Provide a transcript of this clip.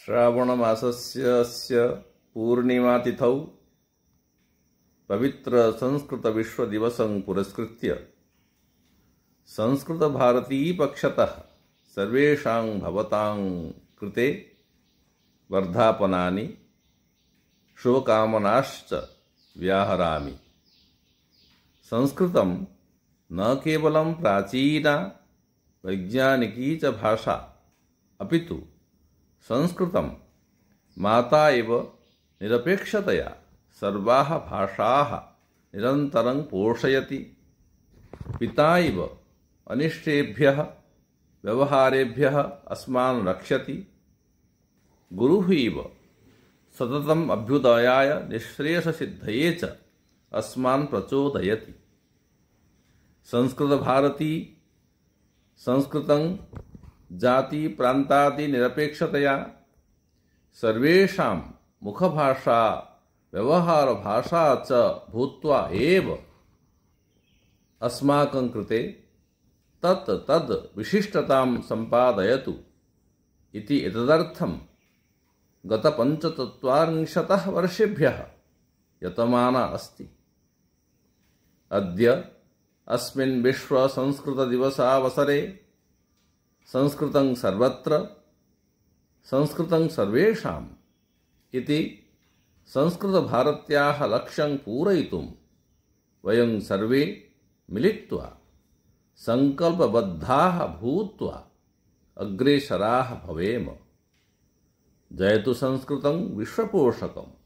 श्रावणमासस्य अस्य पूर्णिमातिथौ पवित्र संस्कृत विश्व दिवसं पुरस्कृत्य संस्कृत भारती पक्षतः सर्वेषां भवतां कृते वर्धापनानि शुभकामनाश्च व्याहरामि। संस्कृतं न केवलं प्राचीना वैज्ञानिकी च भाषा अपितु संस्कृतं माता इव निरपेक्षतया सर्वाः भाषाः निरन्तरं पोषयति, पिता इव अनिष्टेभ्यः व्यवहारेभ्यः अस्मान् रक्षति, गुरुः इव सततम् अभ्युदयाय निःश्रेयससिद्धये च अस्मान् प्रचोदयति। संस्कृतभारती संस्कृतं जाति प्रान्तादि निरपेक्षतया सर्वेषां मुखभाषा व्यवहार भाषा च भूत्वा एव अस्माकं कृते तद् विशिष्टतां सम्पादयतु इति एतदर्थं गत 45 वर्षेभ्यः यतमाना अस्ति। अद्य अस्मिन् विश्व संस्कृत दिवसावसरे संस्कृतं सर्वत्र संस्कृतं सर्वेषाम् इति संस्कृतभारत्याः लक्ष्यं पूरयितुं वयं सर्वे मिलित्वा संकल्पबद्धाः भूत्वा अग्रेसराः भवेम। जयतु संस्कृतं विश्वपोषकम्।